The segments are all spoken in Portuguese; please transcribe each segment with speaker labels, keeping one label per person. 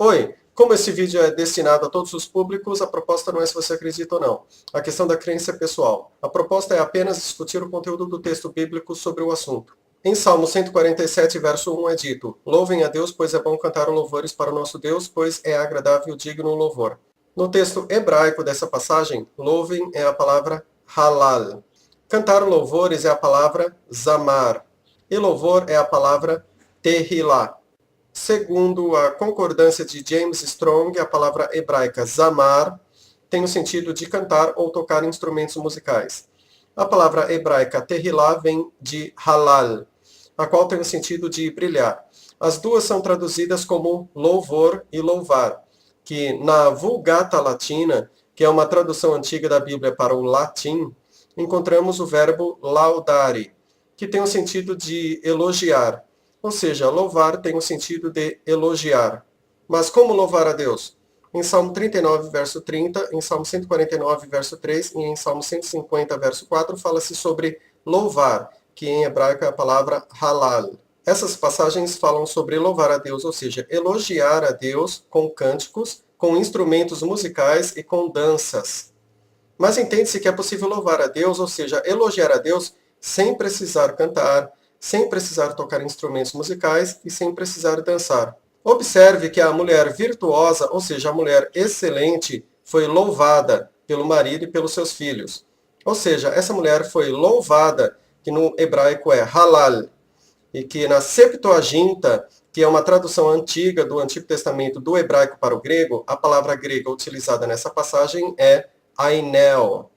Speaker 1: Oi, como esse vídeo é destinado a todos os públicos, a proposta não é se você acredita ou não. A questão da crença é pessoal. A proposta é apenas discutir o conteúdo do texto bíblico sobre o assunto. Em Salmo 147, verso 1 é dito: Louvem a Deus, pois é bom cantar louvores para o nosso Deus, pois é agradável e digno o louvor. No texto hebraico dessa passagem, louvem é a palavra halal. Cantar louvores é a palavra zamar. E louvor é a palavra tehillah. Segundo a concordância de James Strong, a palavra hebraica zamar tem o sentido de cantar ou tocar instrumentos musicais. A palavra hebraica tehillah vem de halal, a qual tem o sentido de brilhar. As duas são traduzidas como louvor e louvar, que na Vulgata Latina, que é uma tradução antiga da Bíblia para o latim, encontramos o verbo laudare, que tem o sentido de elogiar. Ou seja, louvar tem o sentido de elogiar. Mas como louvar a Deus? Em Salmo 39, verso 30, em Salmo 149, verso 3 e em Salmo 150, verso 4, fala-se sobre louvar, que em hebraico é a palavra halal. Essas passagens falam sobre louvar a Deus, ou seja, elogiar a Deus com cânticos, com instrumentos musicais e com danças. Mas entende-se que é possível louvar a Deus, ou seja, elogiar a Deus sem precisar cantar, sem precisar tocar instrumentos musicais e sem precisar dançar. Observe que a mulher virtuosa, ou seja, a mulher excelente, foi louvada pelo marido e pelos seus filhos. Ou seja, essa mulher foi louvada, que no hebraico é halal, e que na Septuaginta, que é uma tradução antiga do Antigo Testamento do hebraico para o grego, a palavra grega utilizada nessa passagem é ainel.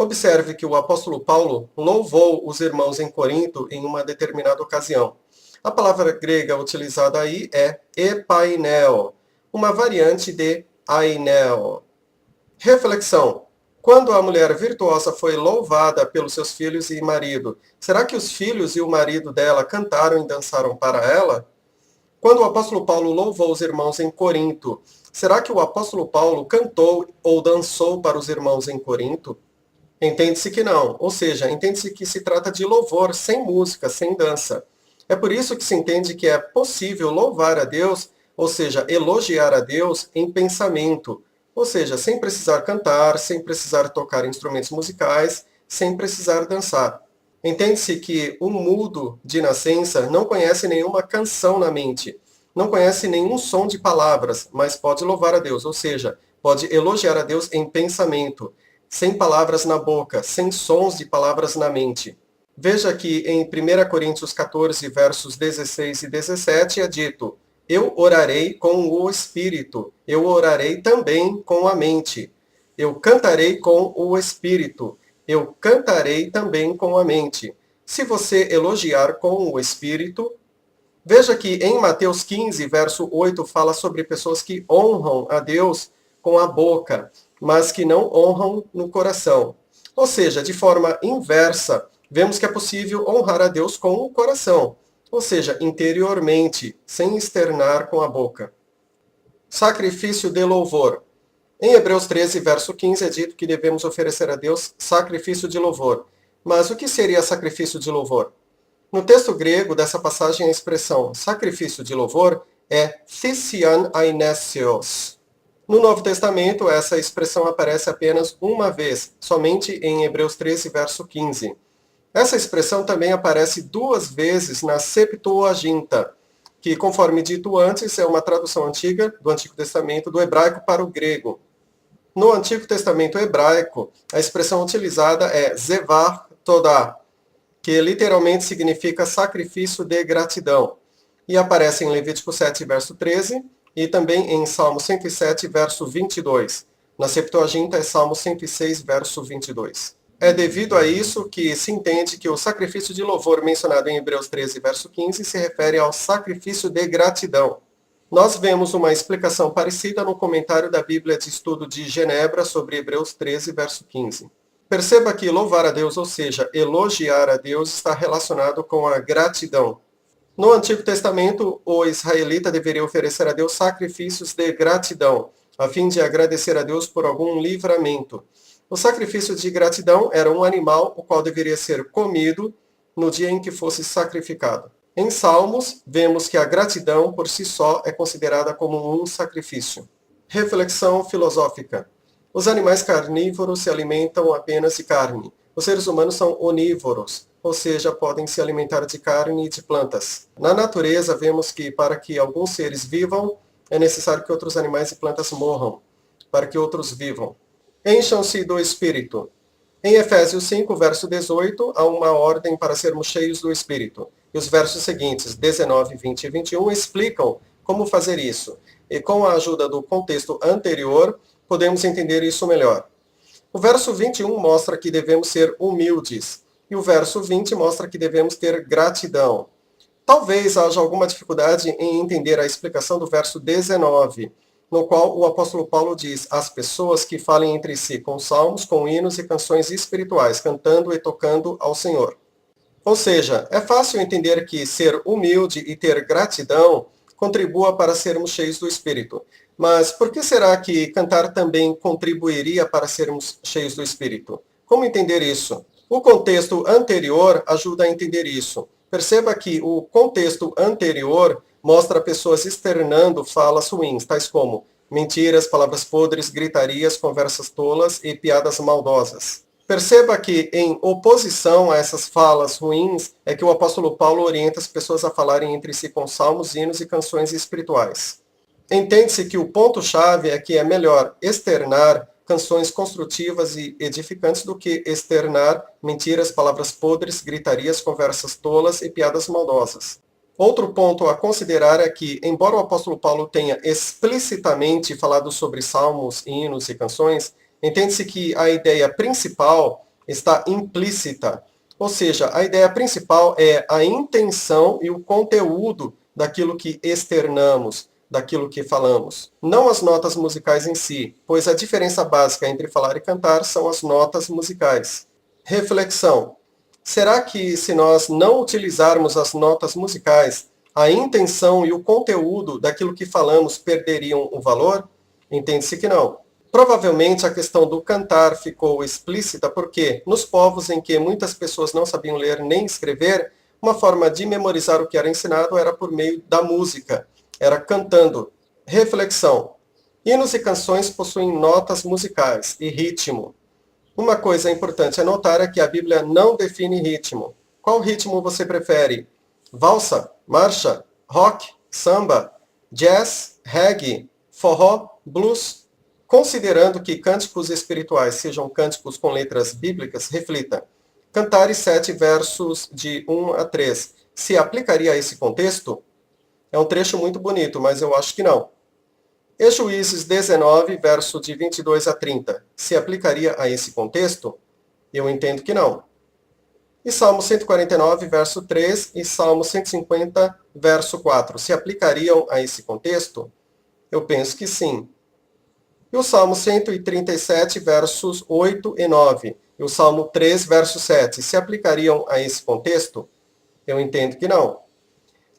Speaker 1: Observe que o apóstolo Paulo louvou os irmãos em Corinto em uma determinada ocasião. A palavra grega utilizada aí é epainel, uma variante de ainel. Reflexão. Quando a mulher virtuosa foi louvada pelos seus filhos e marido, será que os filhos e o marido dela cantaram e dançaram para ela? Quando o apóstolo Paulo louvou os irmãos em Corinto, será que o apóstolo Paulo cantou ou dançou para os irmãos em Corinto? Entende-se que não, ou seja, entende-se que se trata de louvor sem música, sem dança. É por isso que se entende que é possível louvar a Deus, ou seja, elogiar a Deus em pensamento, ou seja, sem precisar cantar, sem precisar tocar instrumentos musicais, sem precisar dançar. Entende-se que um mudo de nascença não conhece nenhuma canção na mente, não conhece nenhum som de palavras, mas pode louvar a Deus, ou seja, pode elogiar a Deus em pensamento, sem palavras na boca, sem sons de palavras na mente. Veja que em 1 Coríntios 14, versos 16 e 17 é dito: Eu orarei com o Espírito, eu orarei também com a mente. Eu cantarei com o Espírito, eu cantarei também com a mente. Se você elogiar com o Espírito, veja que em Mateus 15, verso 8, fala sobre pessoas que honram a Deus com a boca, mas que não honram no coração. Ou seja, de forma inversa, vemos que é possível honrar a Deus com o coração, ou seja, interiormente, sem externar com a boca. Sacrifício de louvor. Em Hebreus 13, verso 15, é dito que devemos oferecer a Deus sacrifício de louvor. Mas o que seria sacrifício de louvor? No texto grego dessa passagem, a expressão sacrifício de louvor é thesian ainesios. No Novo Testamento, essa expressão aparece apenas uma vez, somente em Hebreus 13, verso 15. Essa expressão também aparece duas vezes na Septuaginta, que, conforme dito antes, é uma tradução antiga do Antigo Testamento do hebraico para o grego. No Antigo Testamento hebraico, a expressão utilizada é zevar todah, que literalmente significa sacrifício de gratidão, e aparece em Levítico 7, verso 13, e também em Salmo 107, verso 22. Na Septuaginta é Salmo 106, verso 22. É devido a isso que se entende que o sacrifício de louvor mencionado em Hebreus 13, verso 15, se refere ao sacrifício de gratidão. Nós vemos uma explicação parecida no comentário da Bíblia de Estudo de Genebra sobre Hebreus 13, verso 15. Perceba que louvar a Deus, ou seja, elogiar a Deus, está relacionado com a gratidão. No Antigo Testamento, o israelita deveria oferecer a Deus sacrifícios de gratidão, a fim de agradecer a Deus por algum livramento. O sacrifício de gratidão era um animal, o qual deveria ser comido no dia em que fosse sacrificado. Em Salmos, vemos que a gratidão por si só é considerada como um sacrifício. Reflexão filosófica. Os animais carnívoros se alimentam apenas de carne. Os seres humanos são onívoros, ou seja, podem se alimentar de carne e de plantas. Na natureza, vemos que para que alguns seres vivam, é necessário que outros animais e plantas morram, para que outros vivam. Encham-se do Espírito. Em Efésios 5, verso 18, há uma ordem para sermos cheios do Espírito. E os versos seguintes, 19, 20 e 21, explicam como fazer isso. E com a ajuda do contexto anterior, podemos entender isso melhor. O verso 21 mostra que devemos ser humildes. E o verso 20 mostra que devemos ter gratidão. Talvez haja alguma dificuldade em entender a explicação do verso 19, no qual o apóstolo Paulo diz: as pessoas que falem entre si com salmos, com hinos e canções espirituais, cantando e tocando ao Senhor. Ou seja, é fácil entender que ser humilde e ter gratidão contribua para sermos cheios do Espírito. Mas por que será que cantar também contribuiria para sermos cheios do Espírito? Como entender isso? O contexto anterior ajuda a entender isso. Perceba que o contexto anterior mostra pessoas externando falas ruins, tais como mentiras, palavras podres, gritarias, conversas tolas e piadas maldosas. Perceba que, em oposição a essas falas ruins, é que o apóstolo Paulo orienta as pessoas a falarem entre si com salmos, hinos e canções espirituais. Entende-se que o ponto-chave é que é melhor externar canções construtivas e edificantes do que externar mentiras, palavras podres, gritarias, conversas tolas e piadas maldosas. Outro ponto a considerar é que, embora o apóstolo Paulo tenha explicitamente falado sobre salmos, hinos e canções, entende-se que a ideia principal está implícita. Ou seja, a ideia principal é a intenção e o conteúdo daquilo que externamos, daquilo que falamos. Não as notas musicais em si, pois a diferença básica entre falar e cantar são as notas musicais. Reflexão. Será que se nós não utilizarmos as notas musicais, a intenção e o conteúdo daquilo que falamos perderiam o valor? Entende-se que não. Provavelmente a questão do cantar ficou explícita porque, nos povos em que muitas pessoas não sabiam ler nem escrever, uma forma de memorizar o que era ensinado era por meio da música, era cantando. Reflexão. Hinos e canções possuem notas musicais e ritmo. Uma coisa importante a notar é que a Bíblia não define ritmo. Qual ritmo você prefere? Valsa, marcha, rock, samba, jazz, reggae, forró, blues? Considerando que cânticos espirituais sejam cânticos com letras bíblicas, reflita. Cantares 7, versos de 1 a 3. Se aplicaria a esse contexto? É um trecho muito bonito, mas eu acho que não. E Juízes 19, verso de 22 a 30. Se aplicaria a esse contexto? Eu entendo que não. E Salmo 149, verso 3 e Salmo 150, verso 4. Se aplicariam a esse contexto? Eu penso que sim. E o Salmo 137, versos 8 e 9. E o Salmo 3, verso 7. Se aplicariam a esse contexto? Eu entendo que não.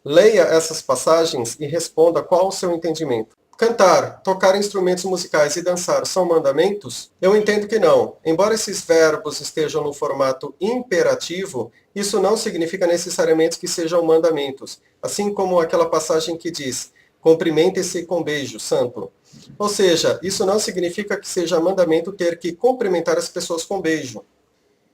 Speaker 1: Leia essas passagens e responda qual o seu entendimento. Cantar, tocar instrumentos musicais e dançar são mandamentos? Eu entendo que não. Embora esses verbos estejam no formato imperativo, isso não significa necessariamente que sejam mandamentos. Assim como aquela passagem que diz, cumprimente-se com beijo, santo. Ou seja, isso não significa que seja mandamento ter que cumprimentar as pessoas com beijo.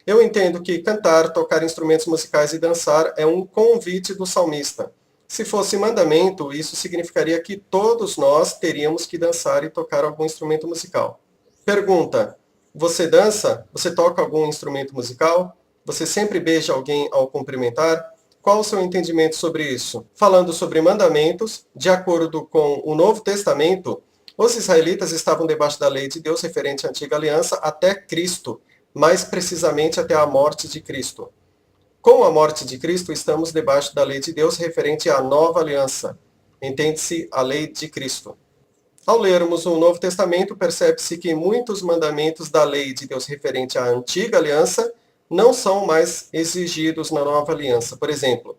Speaker 1: Eu entendo que cantar, tocar instrumentos musicais e dançar é um convite do salmista. Se fosse mandamento, isso significaria que todos nós teríamos que dançar e tocar algum instrumento musical. Pergunta: você dança? Você toca algum instrumento musical? Você sempre beija alguém ao cumprimentar? Qual o seu entendimento sobre isso? Falando sobre mandamentos, de acordo com o Novo Testamento, os israelitas estavam debaixo da lei de Deus referente à antiga aliança até Cristo, mais precisamente até a morte de Cristo. Com a morte de Cristo, estamos debaixo da lei de Deus referente à nova aliança. Entende-se a lei de Cristo. Ao lermos o Novo Testamento, percebe-se que muitos mandamentos da lei de Deus referente à antiga aliança não são mais exigidos na nova aliança. Por exemplo,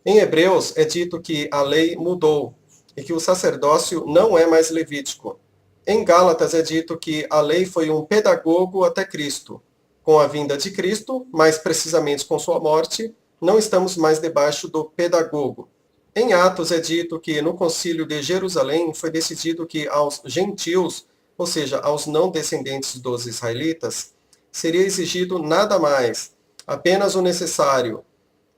Speaker 1: em Hebreus é dito que a lei mudou e que o sacerdócio não é mais levítico. Em Gálatas é dito que a lei foi um pedagogo até Cristo. Com a vinda de Cristo, mais precisamente com sua morte, Não estamos mais debaixo do pedagogo. Em Atos é dito que no concílio de Jerusalém foi decidido que aos gentios, ou seja, aos não descendentes dos israelitas, seria exigido nada mais, apenas o necessário: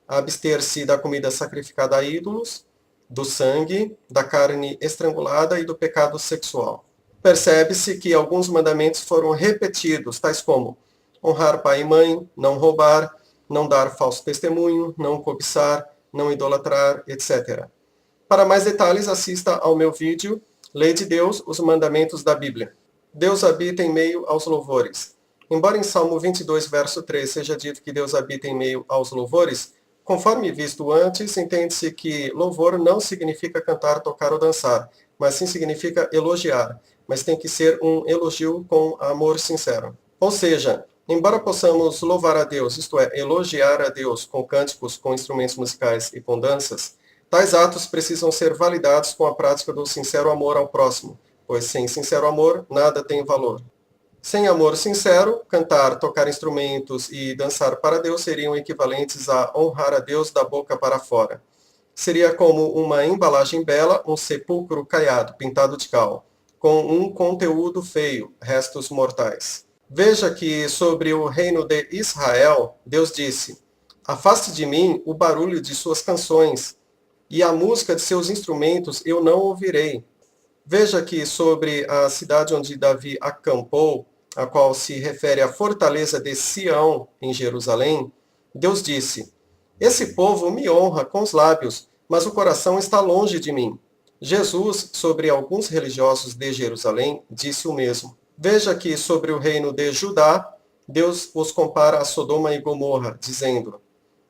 Speaker 1: abster-se da comida sacrificada a ídolos, do sangue, da carne estrangulada e do pecado sexual. Percebe-se que alguns mandamentos foram repetidos, tais como honrar pai e mãe, não roubar, não dar falso testemunho, não cobiçar, não idolatrar, etc. Para mais detalhes, assista ao meu vídeo Lei de Deus, os mandamentos da Bíblia. Deus habita em meio aos louvores. Embora em Salmo 22, verso 3 seja dito que Deus habita em meio aos louvores, conforme visto antes, entende-se que louvor não significa cantar, tocar ou dançar, mas sim significa elogiar, mas tem que ser um elogio com amor sincero. Ou seja, embora possamos louvar a Deus, isto é, elogiar a Deus com cânticos, com instrumentos musicais e com danças, tais atos precisam ser validados com a prática do sincero amor ao próximo, pois sem sincero amor, nada tem valor. Sem amor sincero, cantar, tocar instrumentos e dançar para Deus seriam equivalentes a honrar a Deus da boca para fora. Seria como uma embalagem bela, um sepulcro caiado, pintado de cal, com um conteúdo feio, restos mortais. Veja que sobre o reino de Israel, Deus disse: afaste de mim o barulho de suas canções, e a música de seus instrumentos eu não ouvirei. Veja que sobre a cidade onde Davi acampou, a qual se refere à fortaleza de Sião, em Jerusalém, Deus disse: esse povo me honra com os lábios, mas o coração está longe de mim. Jesus, sobre alguns religiosos de Jerusalém, disse o mesmo. Veja que sobre o reino de Judá, Deus os compara a Sodoma e Gomorra, dizendo: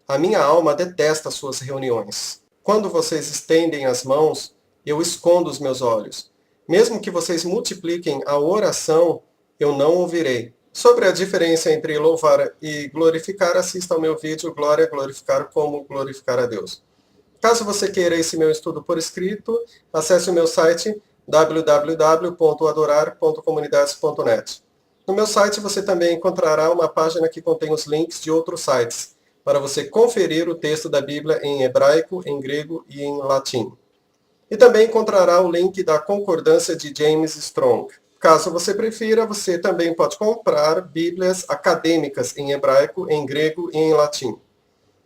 Speaker 1: a minha alma detesta suas reuniões. Quando vocês estendem as mãos, eu escondo os meus olhos. Mesmo que vocês multipliquem a oração, eu não ouvirei. Sobre a diferença entre louvar e glorificar, assista ao meu vídeo Glória, Glorificar, Como Glorificar a Deus. Caso você queira esse meu estudo por escrito, acesse o meu site www.adorar.comunidades.net. No meu site você também encontrará uma página que contém os links de outros sites, para você conferir o texto da Bíblia em hebraico, em grego e em latim. E também encontrará o link da concordância de James Strong. Caso você prefira, você também pode comprar Bíblias acadêmicas em hebraico, em grego e em latim.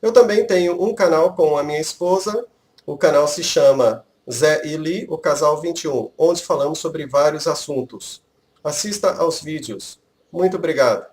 Speaker 1: Eu também tenho um canal com a minha esposa. O canal se chama Zé e Li, o Casal 21, onde falamos sobre vários assuntos. Assista aos vídeos. Muito obrigado.